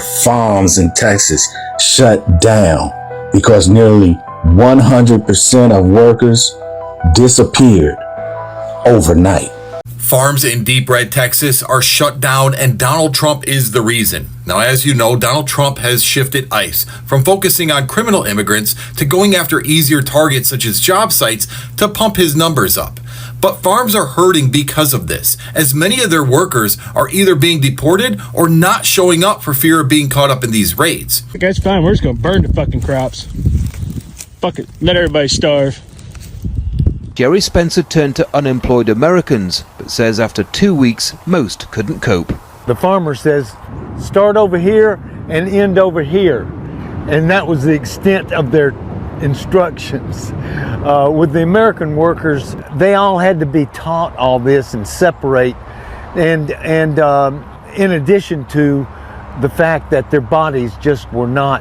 farms in Texas shut down because nearly 100% of workers disappeared overnight. Farms in deep red Texas are shut down, and Donald Trump is the reason. Now, as you know, Donald Trump has shifted ICE from focusing on criminal immigrants to going after easier targets such as job sites to pump his numbers up. But farms are hurting because of this, as many of their workers are either being deported or not showing up for fear of being caught up in these raids. Okay, it's fine. We're just gonna burn the fucking crops. Fuck it. Let everybody starve. Jerry Spencer turned to unemployed Americans, but says after 2 weeks, most couldn't cope. The farmer says, start over here and end over here. And that was the extent of their instructions. With the American workers, they all had to be taught all this and separate. And in addition to the fact that their bodies just were not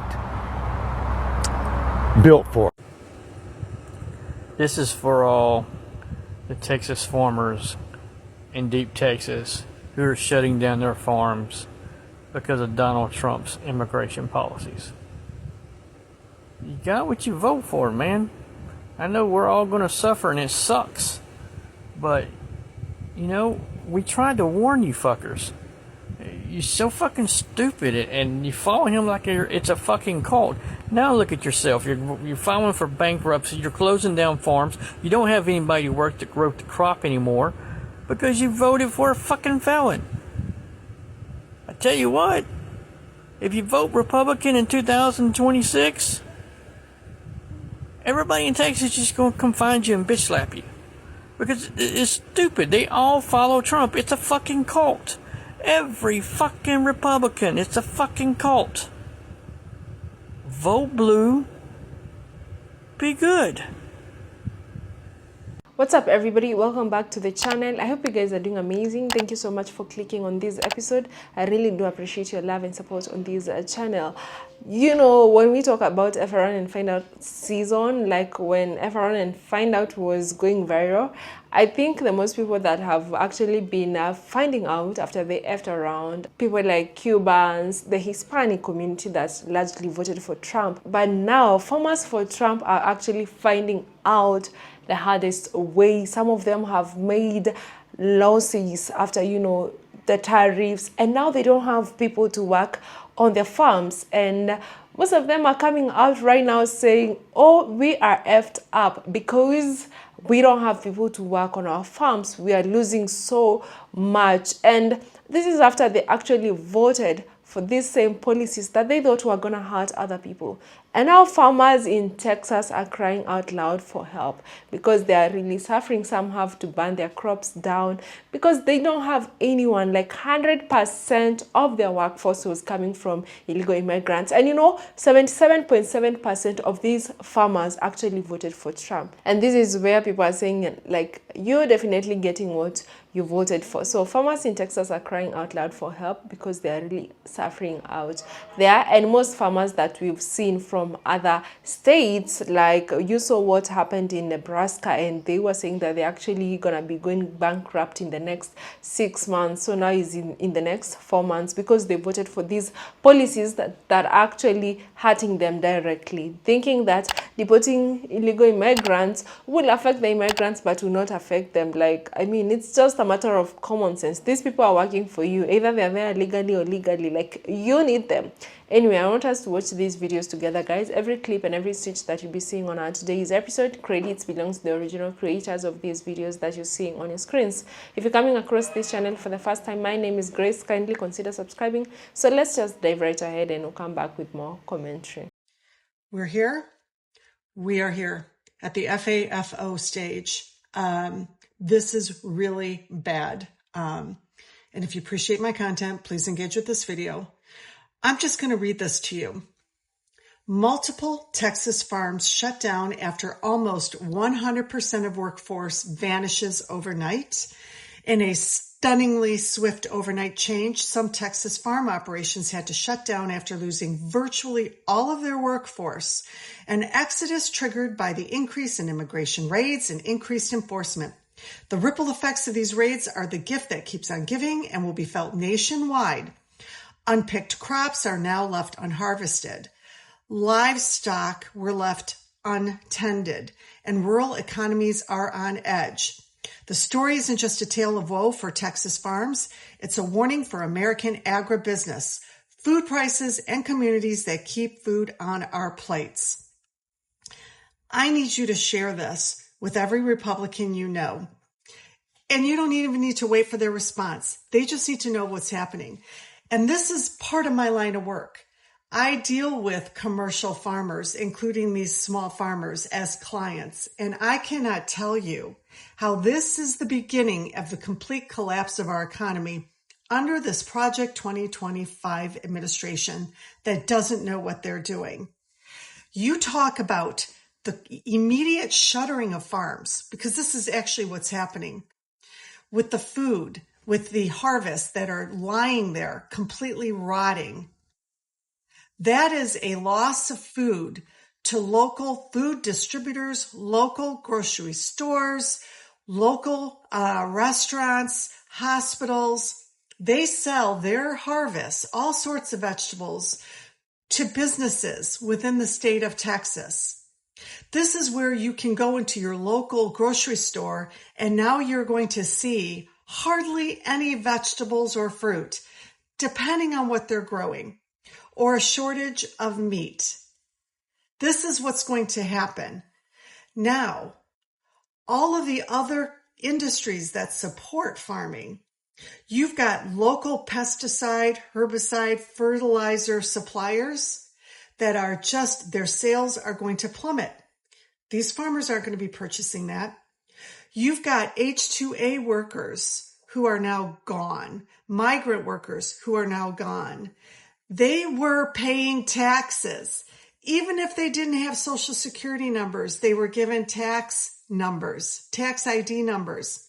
built for it. This is for all the Texas farmers in deep Texas who are shutting down their farms because of Donald Trump's immigration policies. You got what you vote for, man. I know we're all going to suffer and it sucks. But, you know, we tried to warn you fuckers. You're so fucking stupid and you follow him like it's a fucking cult. Now look at yourself. You're filing for bankruptcy. You're closing down farms. You don't have anybody to work to grow the crop anymore because you voted for a fucking felon. I tell you what, if you vote Republican in 2026, everybody in Texas is just going to come find you and bitch slap you. Because it's stupid. They all follow Trump. It's a fucking cult. Every fucking Republican. It's a fucking cult. Vote blue. Be good. What's up, everybody? Welcome back to the channel. I hope you guys are doing amazing. Thank you so much for clicking on this episode. I really do appreciate your love and support on this channel. You know, when we talk about FRN and Find Out season, like when FRN and Find Out was going viral, I think the most people that have actually been finding out after they effed around, people like Cubans, the Hispanic community that largely voted for Trump. But now, farmers for Trump are actually finding out the hardest way. Some of them have made losses after, you know, the tariffs, and now they don't have people to work on their farms. And most of them are coming out right now saying, oh, we are effed up because we don't have people to work on our farms. We are losing so much. And this is after they actually voted for these same policies that they thought were going to hurt other people. And now farmers in Texas are crying out loud for help because they are really suffering. Some have to burn their crops down because they don't have anyone. Like 100% of their workforce was coming from illegal immigrants. And you know, 77.7% of these farmers actually voted for Trump. And this is where people are saying, like, you're definitely getting what you voted for. So farmers in Texas are crying out loud for help because they are really suffering out there. And most farmers that we've seen from other states, like you saw what happened in Nebraska, and they were saying that they're actually gonna be going bankrupt in the next 6 months. So now is in the next 4 months because they voted for these policies that are actually hurting them directly, thinking that deporting illegal immigrants will affect the immigrants but will not affect them. Like, I mean, it's just a matter of common sense. These people are working for you. Either they're there legally or legally. Like, you need them. Anyway, I want us to watch these videos together, guys. Every clip and every stitch that you'll be seeing on our today's episode, credits belongs to the original creators of these videos that you're seeing on your screens. If you're coming across this channel for the first time, my name is Grace. Kindly consider subscribing. So let's just dive right ahead and we'll come back with more commentary. We're here. We are here at the FAFO stage. This is really bad. And if you appreciate my content, please engage with this video. I'm just going to read this to you. Multiple Texas farms shut down after almost 100% of workforce vanishes overnight. In a stunningly swift overnight change, some Texas farm operations had to shut down after losing virtually all of their workforce, an exodus triggered by the increase in immigration raids and increased enforcement. The ripple effects of these raids are the gift that keeps on giving and will be felt nationwide. Unpicked crops are now left unharvested. Livestock were left untended, and rural economies are on edge. The story isn't just a tale of woe for Texas farms. It's a warning for American agribusiness, food prices, and communities that keep food on our plates. I need you to share this with every Republican you know. And you don't even need to wait for their response. They just need to know what's happening. And this is part of my line of work. I deal with commercial farmers, including these small farmers, as clients. And I cannot tell you how this is the beginning of the complete collapse of our economy under this Project 2025 administration that doesn't know what they're doing. You talk about the immediate shuttering of farms, because this is actually what's happening with the food, with the harvests that are lying there completely rotting. That is a loss of food to local food distributors, local grocery stores, local restaurants, hospitals. They sell their harvests, all sorts of vegetables, to businesses within the state of Texas. This is where you can go into your local grocery store, and now you're going to see hardly any vegetables or fruit, depending on what they're growing, or a shortage of meat. This is what's going to happen. Now, all of the other industries that support farming, you've got local pesticide, herbicide, fertilizer suppliers that are just, their sales are going to plummet. These farmers aren't going to be purchasing that. You've got H-2A workers who are now gone, migrant workers who are now gone. They were paying taxes. Even if they didn't have Social Security numbers, they were given tax numbers, tax ID numbers.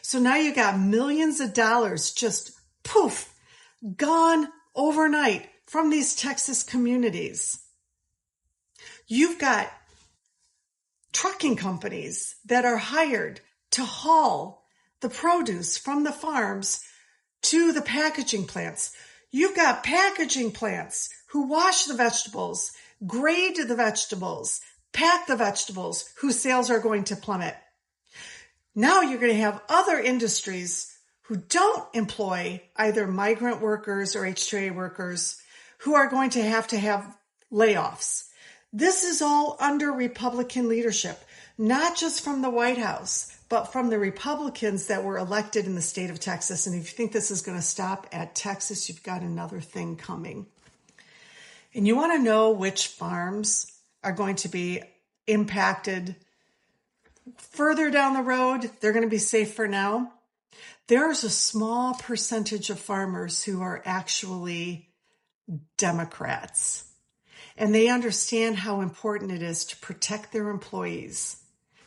So now you got millions of dollars just poof, gone overnight from these Texas communities. You've got trucking companies that are hired to haul the produce from the farms to the packaging plants. You've got packaging plants who wash the vegetables, grade the vegetables, pack the vegetables, whose sales are going to plummet. Now you're going to have other industries who don't employ either migrant workers or H-2A workers who are going to have layoffs. This is all under Republican leadership, not just from the White House, but from the Republicans that were elected in the state of Texas. And if you think this is going to stop at Texas, you've got another thing coming. And you want to know which farms are going to be impacted further down the road? They're going to be safe for now. There's a small percentage of farmers who are actually Democrats. And they understand how important it is to protect their employees,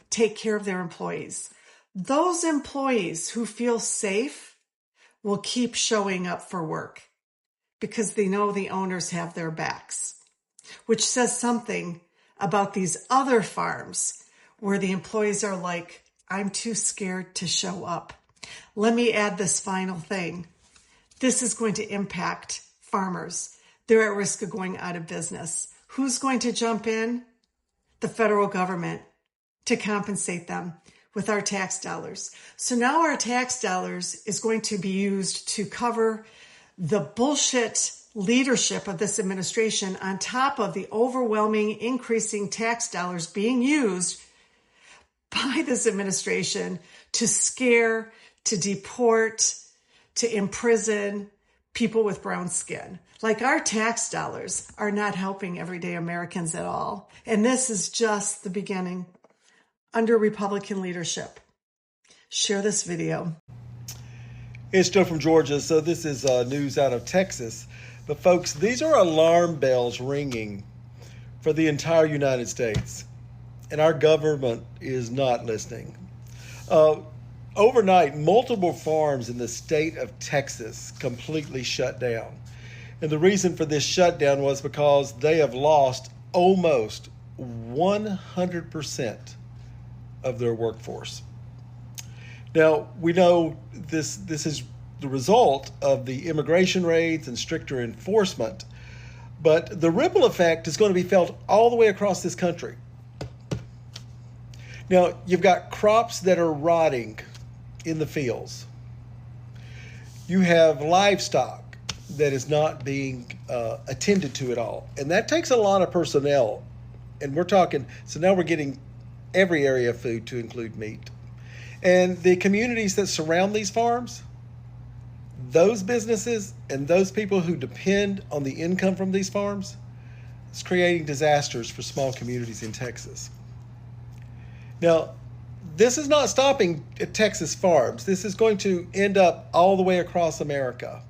take care of their employees. Those employees who feel safe will keep showing up for work because they know the owners have their backs, which says something about these other farms where the employees are like, I'm too scared to show up. Let me add this final thing. This is going to impact farmers. They're at risk of going out of business. Who's going to jump in? The federal government to compensate them with our tax dollars. So now our tax dollars is going to be used to cover the bullshit leadership of this administration on top of the overwhelming increasing tax dollars being used by this administration to scare, to deport, to imprison people with brown skin. Like our tax dollars are not helping everyday Americans at all. And this is just the beginning under Republican leadership. Share this video. It's Joe from Georgia. So this is news out of Texas. But folks, these are alarm bells ringing for the entire United States. And our government is not listening. Overnight, multiple farms in the state of Texas completely shut down. And the reason for this shutdown was because they have lost almost 100% of their workforce. Now, we know this is the result of the immigration raids and stricter enforcement. But the ripple effect is going to be felt all the way across this country. Now, you've got crops that are rotting in the fields. You have livestock that is not being attended to at all. And that takes a lot of personnel. And we're talking, so now we're getting every area of food to include meat. And the communities that surround these farms, those businesses and those people who depend on the income from these farms, it's creating disasters for small communities in Texas. Now, this is not stopping at Texas farms. This is going to end up all the way across America,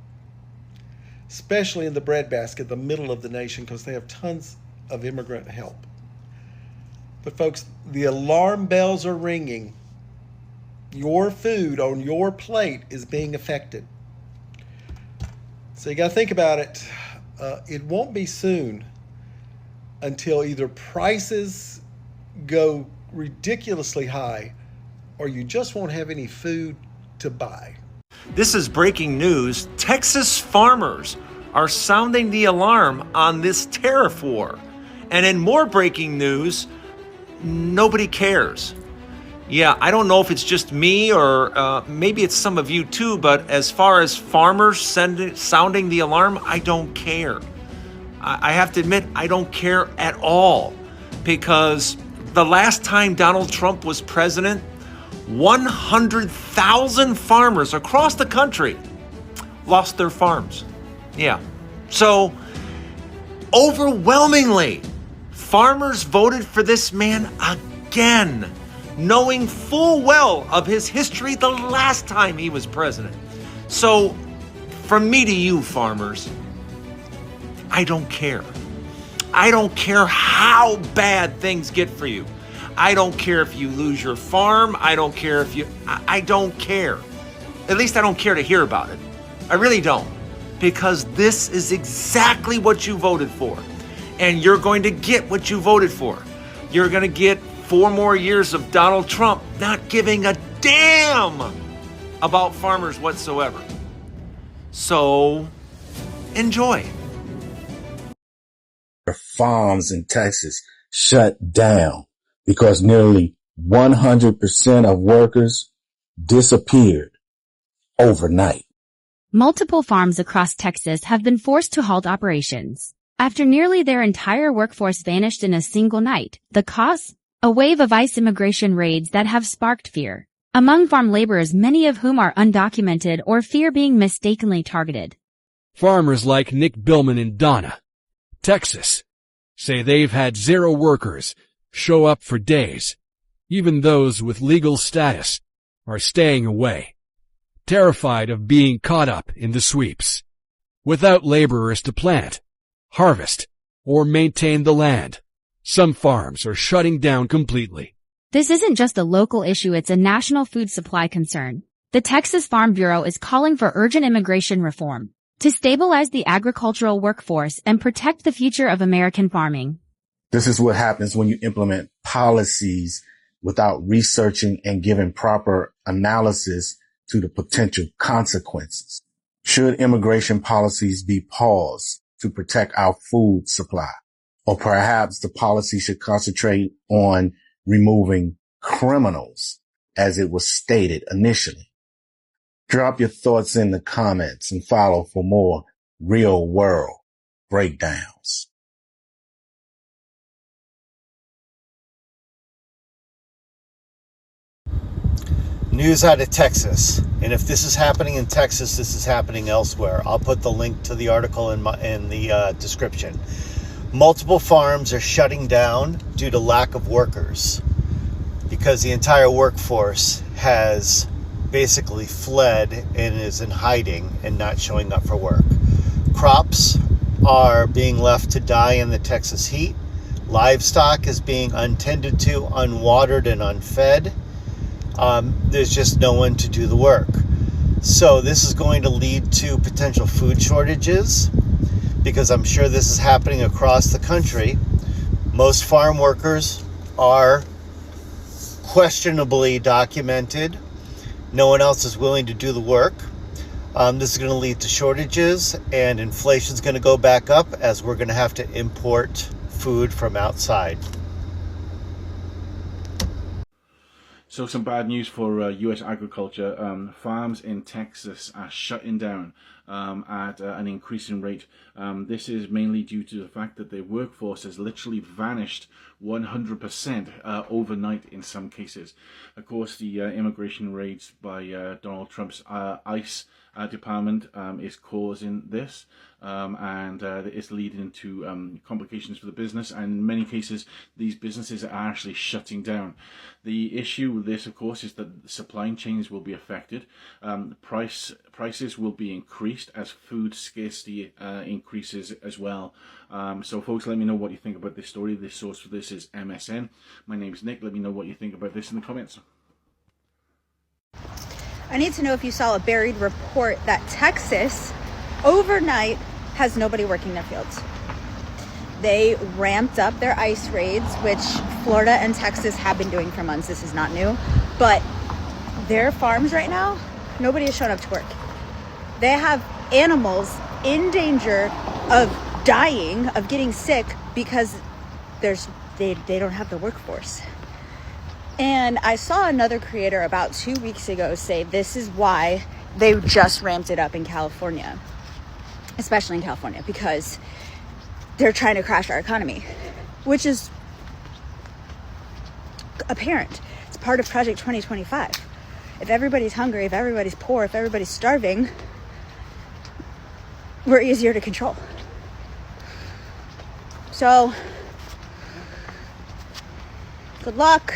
especially in the breadbasket, the middle of the nation, because they have tons of immigrant help. But folks, the alarm bells are ringing. Your food on your plate is being affected. So you got to think about it. It won't be soon until either prices go ridiculously high or you just won't have any food to buy. This is breaking news. Texas farmers are sounding the alarm on this tariff war. And in more breaking news, nobody cares. Yeah, I don't know if it's just me or maybe it's some of you too, but as far as farmers sounding the alarm, I don't care. I have to admit, I don't care at all, because the last time Donald Trump was president, 100,000 farmers across the country lost their farms. Yeah. So overwhelmingly, farmers voted for this man again, knowing full well of his history the last time he was president. So from me to you, farmers, I don't care. I don't care how bad things get for you. I don't care if you lose your farm. I don't care if you... I don't care. At least I don't care to hear about it. I really don't. Because this is exactly what you voted for. And you're going to get what you voted for. You're going to get 4 more years of Donald Trump not giving a damn about farmers whatsoever. So, enjoy. Farms in Texas shut down because nearly 100% of workers disappeared overnight. Multiple farms across Texas have been forced to halt operations after nearly their entire workforce vanished in a single night. The cause? A wave of ICE immigration raids that have sparked fear among farm laborers, many of whom are undocumented or fear being mistakenly targeted. Farmers like Nick Billman in Donna, Texas, say they've had 0 workers show up for days. Even those with legal status are staying away, terrified of being caught up in the sweeps. Without laborers to plant, harvest, or maintain the land, some farms are shutting down completely. This isn't just a local issue, it's a national food supply concern. The Texas Farm Bureau is calling for urgent immigration reform to stabilize the agricultural workforce and protect the future of American farming. This is what happens when you implement policies without researching and giving proper analysis to the potential consequences. Should immigration policies be paused to protect our food supply? Or perhaps the policy should concentrate on removing criminals as it was stated initially. Drop your thoughts in the comments and follow for more real world breakdowns. News out of Texas, and if this is happening in Texas, this is happening elsewhere. I'll put the link to the article in the description. Multiple farms are shutting down due to lack of workers because the entire workforce has basically fled and is in hiding and not showing up for work. Crops are being left to die in the Texas heat. Livestock is being untended to, unwatered, and unfed. There's just no one to do the work. So this is going to lead to potential food shortages, because I'm sure this is happening across the country. Most farm workers are questionably documented. No one else is willing to do the work. This is going to lead to shortages, and inflation is going to go back up as we're going to have to import food from outside. So some bad news for U.S. agriculture. Farms in Texas are shutting down at an increasing rate. This is mainly due to the fact that the workforce has literally vanished 100% overnight in some cases. Of course, the immigration raids by Donald Trump's ICE department is causing this, and it's leading to complications for the business, and in many cases these businesses are actually shutting down. The issue with this, of course, is that supply chains will be affected. Prices will be increased as food scarcity increases as well. So folks, let me know what you think about this story. The source for this is MSN. My name is Nick. Let me know what you think about this in the comments. I need to know if you saw a buried report that Texas overnight has nobody working their fields. They ramped up their ICE raids, which Florida and Texas have been doing for months. This is not new, but their farms right now, nobody has shown up to work. They have animals in danger of dying, of getting sick because they don't have the workforce. And I saw another creator about 2 weeks ago say this is why they just ramped it up in California, especially in California, because they're trying to crash our economy, which is apparent. It's part of Project 2025. If everybody's hungry, if everybody's poor, if everybody's starving, we're easier to control. So, good luck.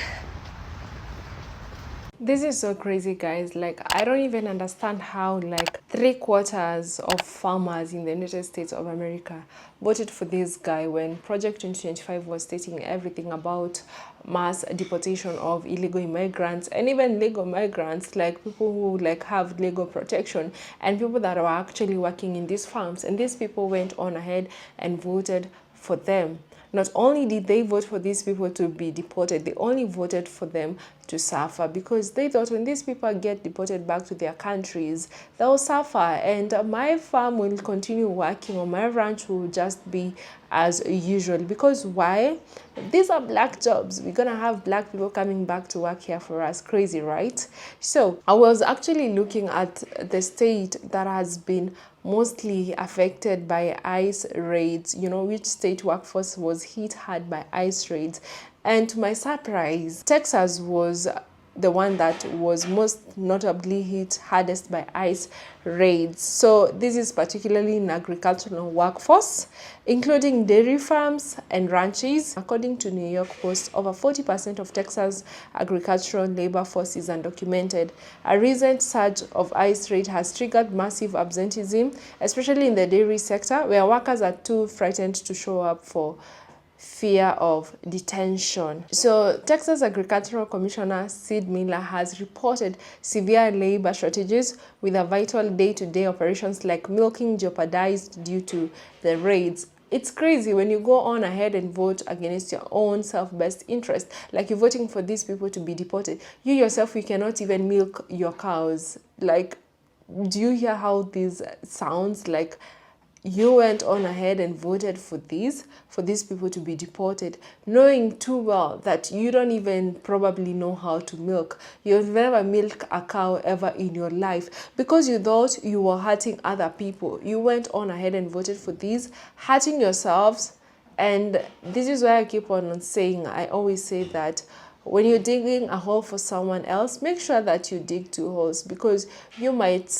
This is so crazy, guys. Like, I don't even understand how like 3/4 of farmers in the United States of America voted for this guy when Project 2025 was stating everything about mass deportation of illegal immigrants and even legal migrants, like people who like have legal protection and people that are actually working in these farms. And these people went on ahead and voted for them. Not only did they vote for these people to be deported, they only voted for them to suffer, because they thought when these people get deported back to their countries, they'll suffer and my farm will continue working, or my ranch will just be as usual. Because why? These are black jobs. We're gonna have black people coming back to work here for us. Crazy, right? So I was actually looking at the state that has been mostly affected by ICE raids, you know, which state workforce was hit hard by ICE raids. And to my surprise, Texas was the one that was most notably hit hardest by ICE raids. So this is particularly in agricultural workforce, including dairy farms and ranches. According to New York Post, over 40% of Texas agricultural labor force is undocumented. A recent surge of ICE raid has triggered massive absenteeism, especially in the dairy sector, where workers are too frightened to show up for fear of detention. So Texas Agricultural Commissioner Sid Miller has reported severe labor shortages, with a vital day-to-day operations like milking jeopardized due to the raids. It's crazy when you go on ahead and vote against your own self-best interest, like you're voting for these people to be deported. You yourself, you cannot even milk your cows. Like, do you hear how this sounds? Like, you went on ahead and voted for these people to be deported, knowing too well that you don't even probably know how to milk. You've never milked a cow ever in your life, because you thought you were hurting other people. You went on ahead and voted for these, hurting yourselves. And this is why I keep on saying, I always say that when you're digging a hole for someone else, make sure that you dig 2 holes, because you might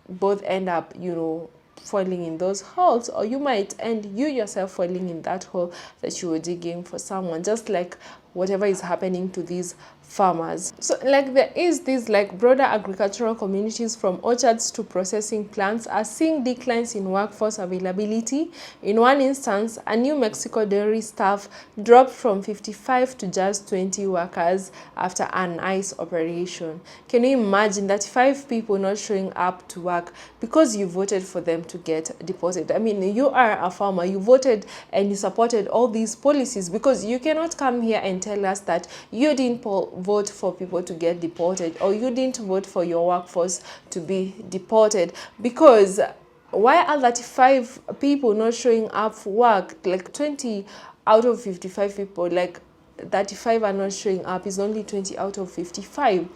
both end up, you know, falling in those holes, or you might end you yourself falling in that hole that you were digging for someone, just like whatever is happening to these farmers. So like there is this like broader agricultural communities, from orchards to processing plants, are seeing declines in workforce availability. In one instance, a New Mexico dairy staff dropped from 55 to just 20 workers after an ICE operation. Can you imagine that 5 people not showing up to work because you voted for them to get deported? I mean, you are a farmer, you voted and you supported all these policies, because you cannot come here and tell us that you didn't vote for people to get deported, or you didn't vote for your workforce to be deported. Because why are 35 people not showing up for work? Like 20 out of 55 people, like 35 are not showing up. Is only 20 out of 55.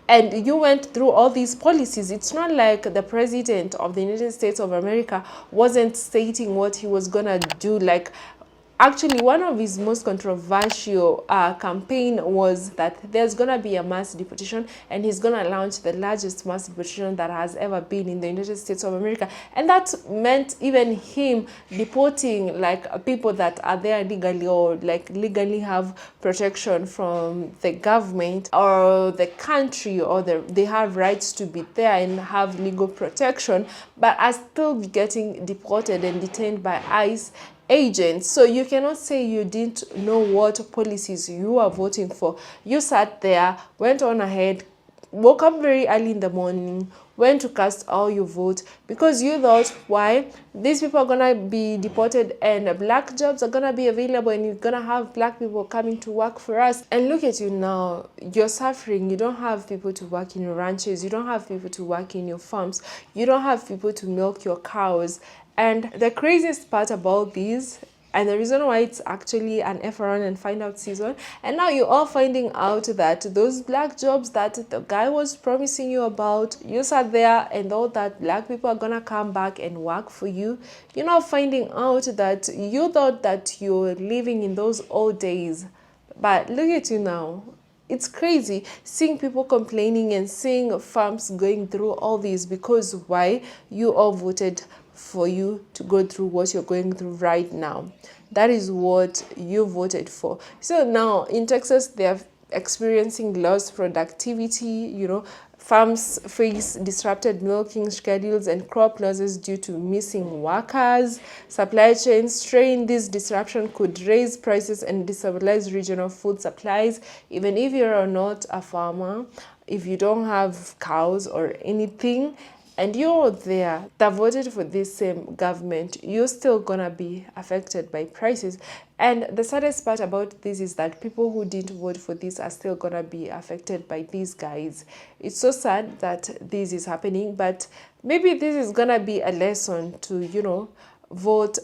And you went through all these policies. It's not like the president of the United States of America wasn't stating what he was gonna do. Like, actually, one of his most controversial campaign was that there's going to be a mass deportation, and he's going to launch the largest mass deportation that has ever been in the United States of America. And that meant even him deporting like people that are there legally, or like legally have protection from the government or the country, or they have rights to be there and have legal protection, but are still getting deported and detained by ICE agents. So you cannot say you didn't know what policies you are voting for. You sat there, went on ahead, woke up very early in the morning, went to cast all your vote because you thought, why? These people are gonna be deported and black jobs are gonna be available, and you're gonna have black people coming to work for us. And look at you now, you're suffering. You don't have people to work in your ranches, you don't have people to work in your farms, you don't have people to milk your cows. And the craziest part about this, and the reason why it's actually an F around and find out season, and now you're all finding out that those black jobs that the guy was promising you about, you sat there and thought that black people are gonna come back and work for you. You're now finding out that you thought that you're living in those old days, but look at you now. It's crazy seeing people complaining and seeing farms going through all this, because why? You all voted for you to go through what you're going through right now. That is what you voted for. So now in Texas, they're experiencing lost productivity. You know, farms face disrupted milking schedules and crop losses due to missing workers. Supply chain strain. This disruption could raise prices and destabilize regional food supplies. Even if you're not a farmer, if you don't have cows or anything, and you're there that voted for this same government, you're still gonna be affected by prices. And the saddest part about this is that people who didn't vote for this are still gonna be affected by these guys. It's so sad that this is happening, but maybe this is gonna be a lesson to, you know, vote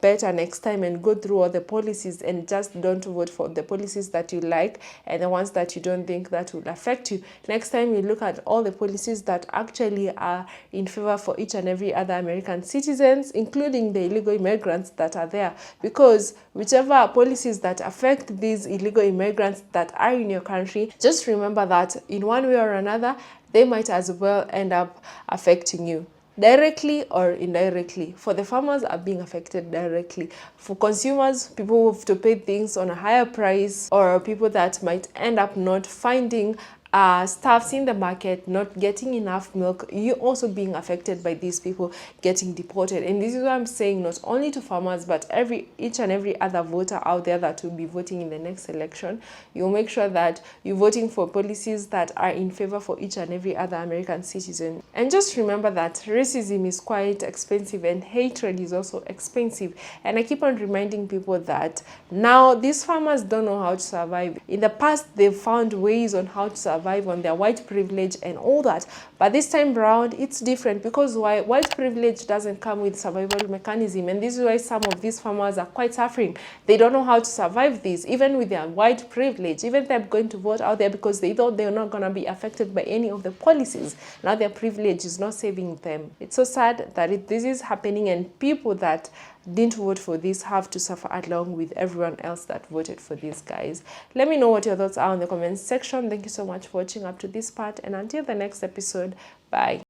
better next time and go through all the policies, and just don't vote for the policies that you like and the ones that you don't think that will affect you. Next time you look at all the policies that actually are in favor for each and every other American citizens, including the illegal immigrants that are there, because whichever policies that affect these illegal immigrants that are in your country, just remember that in one way or another, they might as well end up affecting you, directly or indirectly. For the farmers, are being affected directly. For consumers, people who have to pay things on a higher price, or people that might end up not finding stuffs in the market, not getting enough milk, you're also being affected by these people getting deported. And this is what I'm saying, not only to farmers, but each and every other voter out there that will be voting in the next election. You'll make sure that you're voting for policies that are in favor for each and every other American citizen. And just remember that racism is quite expensive, and hatred is also expensive. And I keep on reminding people that now these farmers don't know how to survive. In the past, they've found ways on how to survive on their white privilege and all that, but this time around it's different, because white privilege doesn't come with survival mechanism. And this is why some of these farmers are quite suffering. They don't know how to survive this, even with their white privilege. Even they're going to vote out there because they thought they're not going to be affected by any of the policies. Now their privilege is not saving them. It's so sad that this is happening, and people that didn't vote for this have to suffer along with everyone else that voted for these guys. Let me know what your thoughts are in the comments section. Thank you so much for watching up to this part, and until the next episode, bye.